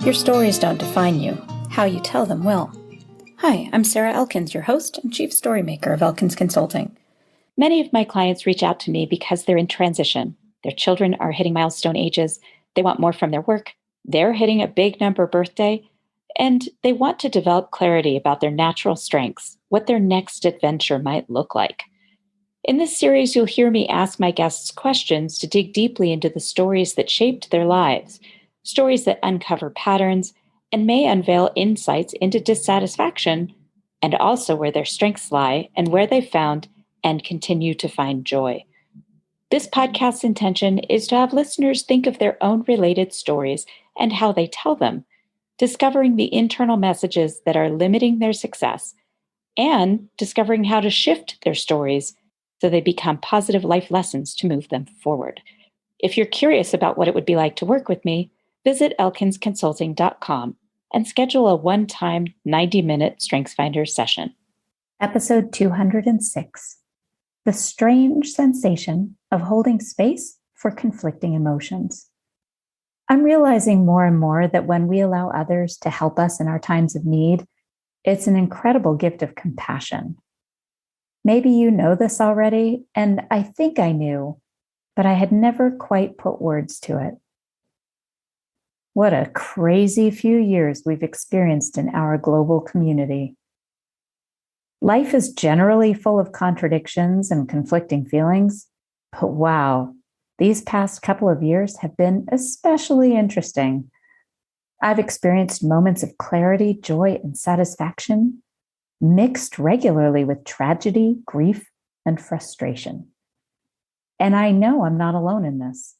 Your stories don't define you. How you tell them will. Hi, I'm Sarah Elkins, your host and chief storymaker of Elkins Consulting. Many of my clients reach out to me because they're in transition. Their children are hitting milestone ages. They want more from their work. They're hitting a big number birthday. And they want to develop clarity about their natural strengths, what their next adventure might look like. In this series, you'll hear me ask my guests questions to dig deeply into the stories that shaped their lives, stories that uncover patterns and may unveil insights into dissatisfaction, and also where their strengths lie and where they found and continue to find joy. This podcast's intention is to have listeners think of their own related stories and how they tell them, discovering the internal messages that are limiting their success, and discovering how to shift their stories so they become positive life lessons to move them forward. If you're curious about what it would be like to work with me, visit elkinsconsulting.com and schedule a one-time 90-minute StrengthsFinder session. Episode 206, The Strange Sensation of Holding Space for Conflicting Emotions. I'm realizing more and more that when we allow others to help us in our times of need, it's an incredible gift of compassion. Maybe you know this already, and I think I knew, but I had never quite put words to it. What a crazy few years we've experienced in our global community. Life is generally full of contradictions and conflicting feelings, but wow, these past couple of years have been especially interesting. I've experienced moments of clarity, joy, and satisfaction, mixed regularly with tragedy, grief, and frustration. And I know I'm not alone in this.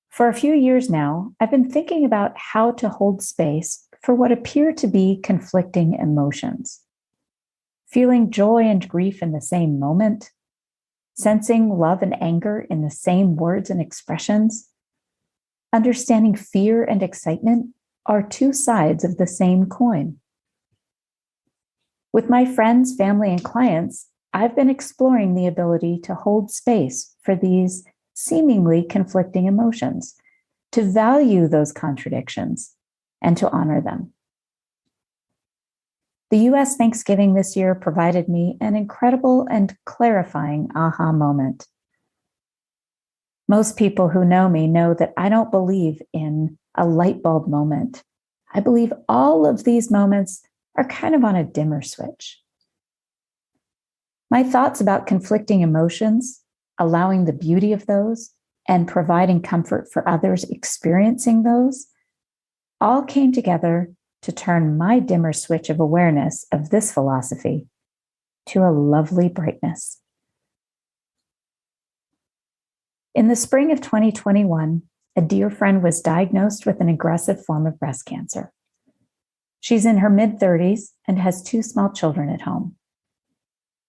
For a few years now, I've been thinking about how to hold space for what appear to be conflicting emotions. Feeling joy and grief in the same moment, sensing love and anger in the same words and expressions, understanding fear and excitement are two sides of the same coin. With my friends, family, and clients, I've been exploring the ability to hold space for these seemingly conflicting emotions, to value those contradictions, and to honor them. The U.S. Thanksgiving this year provided me an incredible and clarifying aha moment. Most people who know me know that I don't believe in a light bulb moment. I believe all of these moments are kind of on a dimmer switch. My thoughts about conflicting emotions, allowing the beauty of those, and providing comfort for others experiencing those, all came together to turn my dimmer switch of awareness of this philosophy to a lovely brightness. In the spring of 2021, a dear friend was diagnosed with an aggressive form of breast cancer. She's in her mid-30s and has 2 small children at home.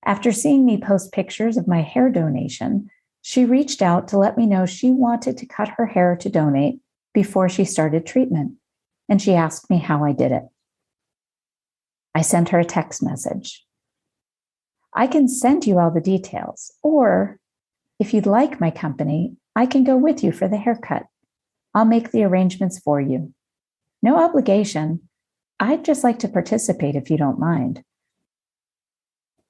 After seeing me post pictures of my hair donation, she reached out to let me know she wanted to cut her hair to donate before she started treatment, and she asked me how I did it. I sent her a text message. I can send you all the details, or if you'd like my company, I can go with you for the haircut. I'll make the arrangements for you. No obligation. I'd just like to participate if you don't mind.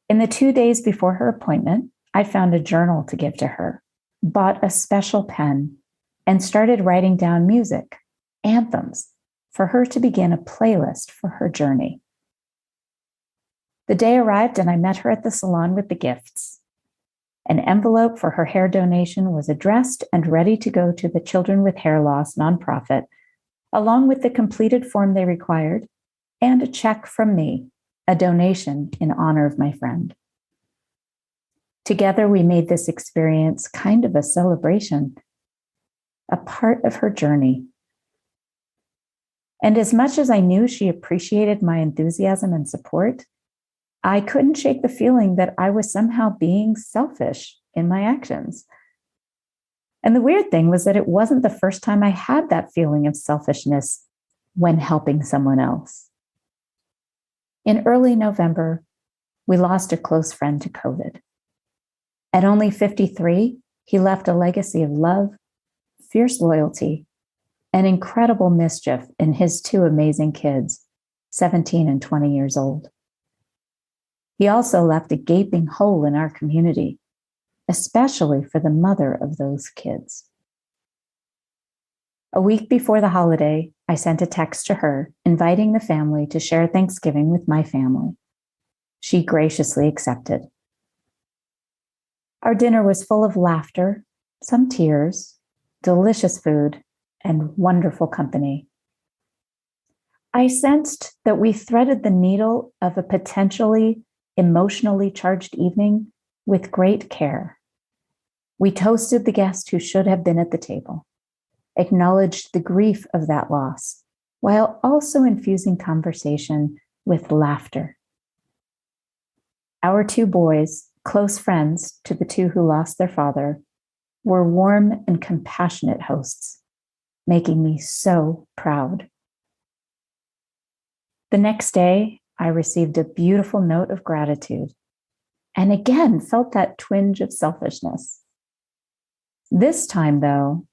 In the 2 days before her appointment, I found a journal to give to her, bought a special pen, and started writing down music, anthems, for her to begin a playlist for her journey. The day arrived and I met her at the salon with the gifts. An envelope for her hair donation was addressed and ready to go to the Children with Hair Loss nonprofit, along with the completed form they required and a check from me, a donation in honor of my friend. Together, we made this experience kind of a celebration, a part of her journey. And as much as I knew she appreciated my enthusiasm and support, I couldn't shake the feeling that I was somehow being selfish in my actions. And the weird thing was that it wasn't the first time I had that feeling of selfishness when helping someone else. In early November, we lost a close friend to COVID. At only 53, he left a legacy of love, fierce loyalty, and incredible mischief in his two amazing kids, 17 and 20 years old. He also left a gaping hole in our community, especially for the mother of those kids. A week before the holiday, I sent a text to her inviting the family to share Thanksgiving with my family. She graciously accepted. Our dinner was full of laughter, some tears, delicious food, and wonderful company. I sensed that we threaded the needle of a potentially emotionally charged evening with great care. We toasted the guest who should have been at the table, acknowledged the grief of that loss, while also infusing conversation with laughter. Our two boys, close friends to the two who lost their father, were warm and compassionate hosts, making me so proud. The next day, I received a beautiful note of gratitude and again felt that twinge of selfishness. This time, though,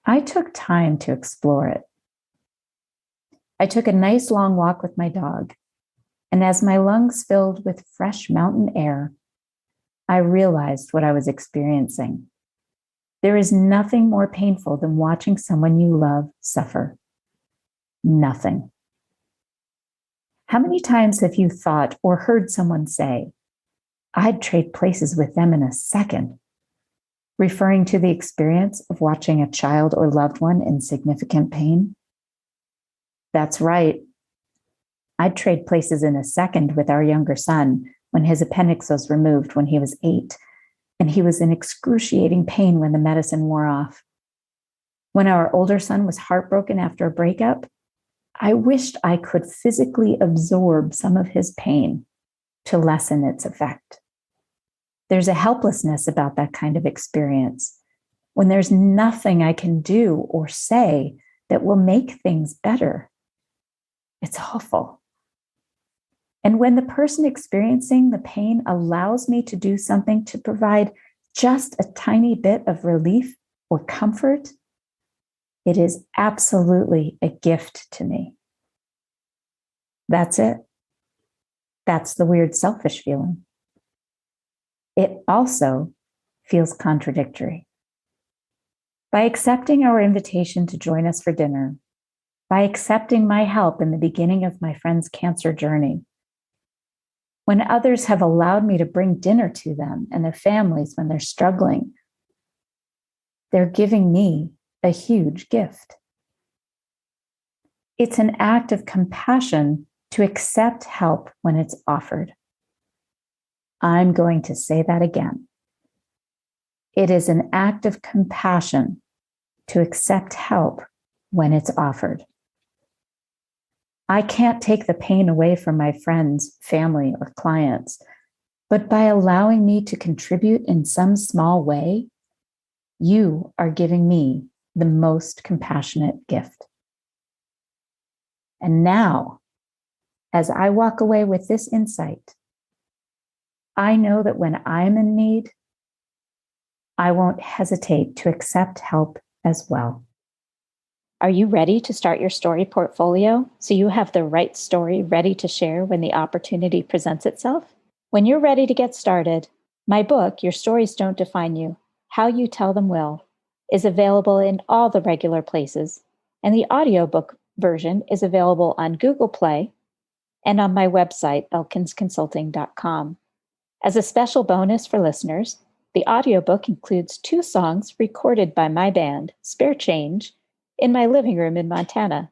I took time to explore it. I took a nice long walk with my dog, and as my lungs filled with fresh mountain air, I realized what I was experiencing. There is nothing more painful than watching someone you love suffer. Nothing. How many times have you thought or heard someone say, "I'd trade places with them in a second," referring to the experience of watching a child or loved one in significant pain? That's right. I'd trade places in a second with our younger son when his appendix was removed when he was 8, and he was in excruciating pain when the medicine wore off. When our older son was heartbroken after a breakup, I wished I could physically absorb some of his pain to lessen its effect. There's a helplessness about that kind of experience when there's nothing I can do or say that will make things better. It's awful. And when the person experiencing the pain allows me to do something to provide just a tiny bit of relief or comfort, it is absolutely a gift to me. That's it. That's the weird selfish feeling. It also feels contradictory. By accepting our invitation to join us for dinner, by accepting my help in the beginning of my friend's cancer journey, when others have allowed me to bring dinner to them and their families when they're struggling, they're giving me a huge gift. It's an act of compassion to accept help when it's offered. I'm going to say that again. It is an act of compassion to accept help when it's offered. I can't take the pain away from my friends, family, or clients, but by allowing me to contribute in some small way, you are giving me the most compassionate gift. And now, as I walk away with this insight, I know that when I'm in need, I won't hesitate to accept help as well. Are you ready to start your story portfolio so you have the right story ready to share when the opportunity presents itself? When you're ready to get started, my book, Your Stories Don't Define You, How You Tell Them Will, is available in all the regular places, and the audiobook version is available on Google Play and on my website, elkinsconsulting.com. As a special bonus for listeners, the audiobook includes 2 songs recorded by my band, Spare Change, in my living room in Montana.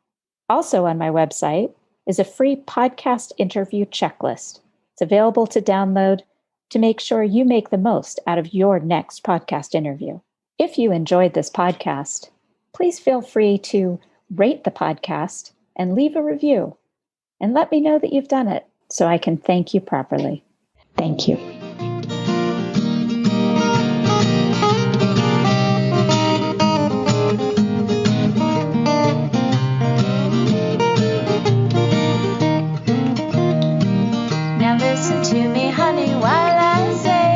Also on my website is a free podcast interview checklist. It's available to download to make sure you make the most out of your next podcast interview. If you enjoyed this podcast, please feel free to rate the podcast and leave a review, and let me know that you've done it so I can thank you properly. Thank you. Now listen to me, honey, while I say